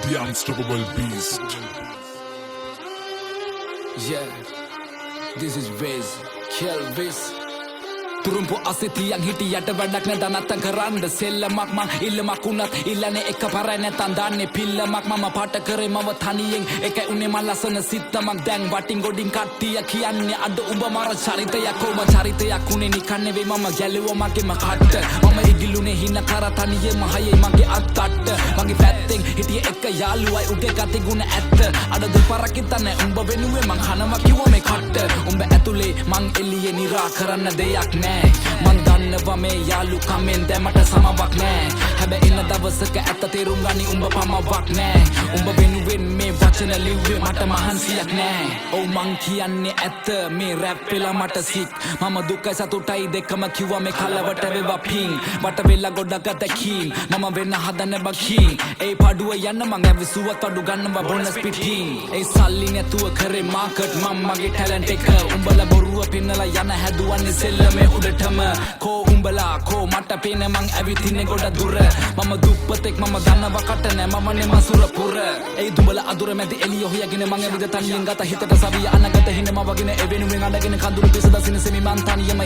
The unstoppable beast. Yeah, this is Wiz, Kill Wiz. Turumpu asitiyan hitiyata වැඩක් නැ දනත්තන් කරන්න සෙල්ලමක් මං ඉල්ලමක් උනත් ඉල්ලන්නේ එක පරයි නැතන් දන්නේ පිල්ලමක් මම පාට කරේ මව තනියෙන් එකයි උනේ මං ලස්සන සිත්තමක් දැන් වටින් ගොඩින් කට්ටිය කියන්නේ අඩ උඹ මර චරිතයක් කොම චරිතයක් උනේ නිකන් නෙවෙයි මම ගැලුවා මගේම කට්ට මම ඉගිලුනේ හින කර තනියෙම හයේ මගේ අත්තට්ට මගේ පැත්තෙන් හිටිය එක යාළුවයි උගේ ගති ගුණ ඇත්ත අඩ දෙපරක් ඉතන්නේ උඹ වෙනුවේ මං කනවා කිව්ව මේ කට්ට උඹ ඇතුලේ මං එළියේ නිරා කරන්න දෙයක් නෑ මන් දන්නවා මේ යාළුකමෙන් දැමට සමවක් නෑ හැබැයි ඉන්න දවසක ඇත්ත තේරුම් ගනි උඹ පමවක් නෑ උඹ වෙනුවෙන් මේ වචන ලිව්වේ මට මහන්සියක් නෑ ඔව් මං කියන්නේ ඇත්ත මේ රැප් වෙලා මට සික් මම දුකයි සතුටයි දෙකම කිව්වා මේ කලවට වේවා පිං වට වෙලා ගොඩක් අතකින් මම වෙන්න හදන බකින් ඒ පඩුව යන්න මං ඇවිසුවත් අඩු ගන්නවා බොනස් පිටින් ඒ සල්ලි නැතුව කරේ මාකට් මම මගේ ටැලන්ට් එක උඹලා බොරුව පින්නලා යන හැදුවන්නේ සෙල්ලමේ උඩටම කෝ උඹලා කෝ මට පේන මං ඇවිතින්නේ ගොඩ දුර මම දුප්පතෙක් මම දන්නවා කට නෑ මම නේ මසුර පුර ඒ දුඹලා අදුර මැදි එළිය හොයගෙන මං ඇවිද තනියෙන් ගත හිතට සවිය අනගත හිනම වගෙන එවෙනුවෙන් අඬගෙන කඳුළු පිස දසින සෙමි මං තනියම